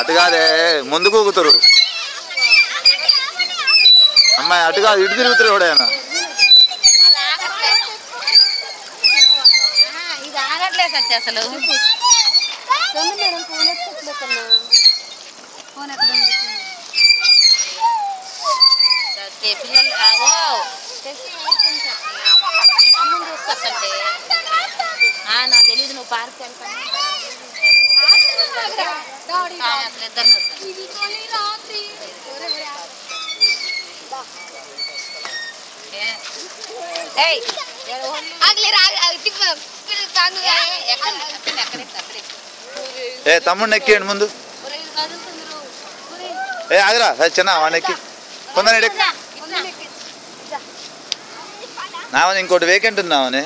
అటు కాదే ముందుకు ఊగుతారు అమ్మాయి, అటు కాదు ఇటు తిరుగుతారు ఎవడైనా. ఇది ఆగట్లేదు అసలు. పిల్లలు అమ్మని చూసుకొస్తుంటే నాకు తెలీదు. నువ్వు పార్క్ వెళ్తాను అసలు ఇద్దరు తమ్ముడిని ఎక్కియండి ముందు. ఆగరా చిన్న వాడిని ఎక్కి కొందరు ఎక్కి. నావని ఇంకోటి వేకెంట్ ఉందామని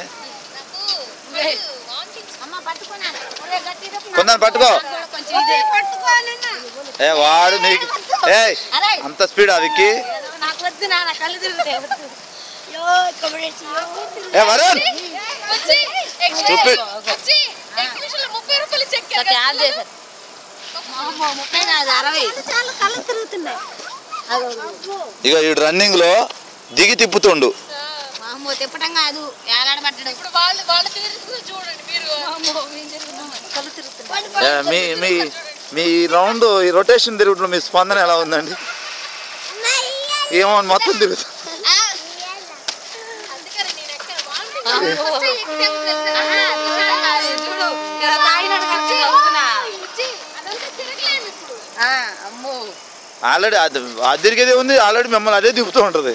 కొందరు పట్టుకో. వాడు నీకు అంత స్పీడ్ అవికి. వరుణ్ ఇక ఈ రన్నింగ్ లో దిగి తిప్పుతుండు. తిప్పటం కాదు ఏలాడబట్టడం. మీ రౌండ్ ఈ రొటేషన్ తిరుగుతున్న మీ స్పందన ఎలా ఉందండి? ఏమో మొత్తం తిరుగుతుంది. ఆల్రెడీ అది తిరిగేదే ఉంది, ఆల్రెడీ మిమ్మల్ని అదే దిగుతూ ఉంటది.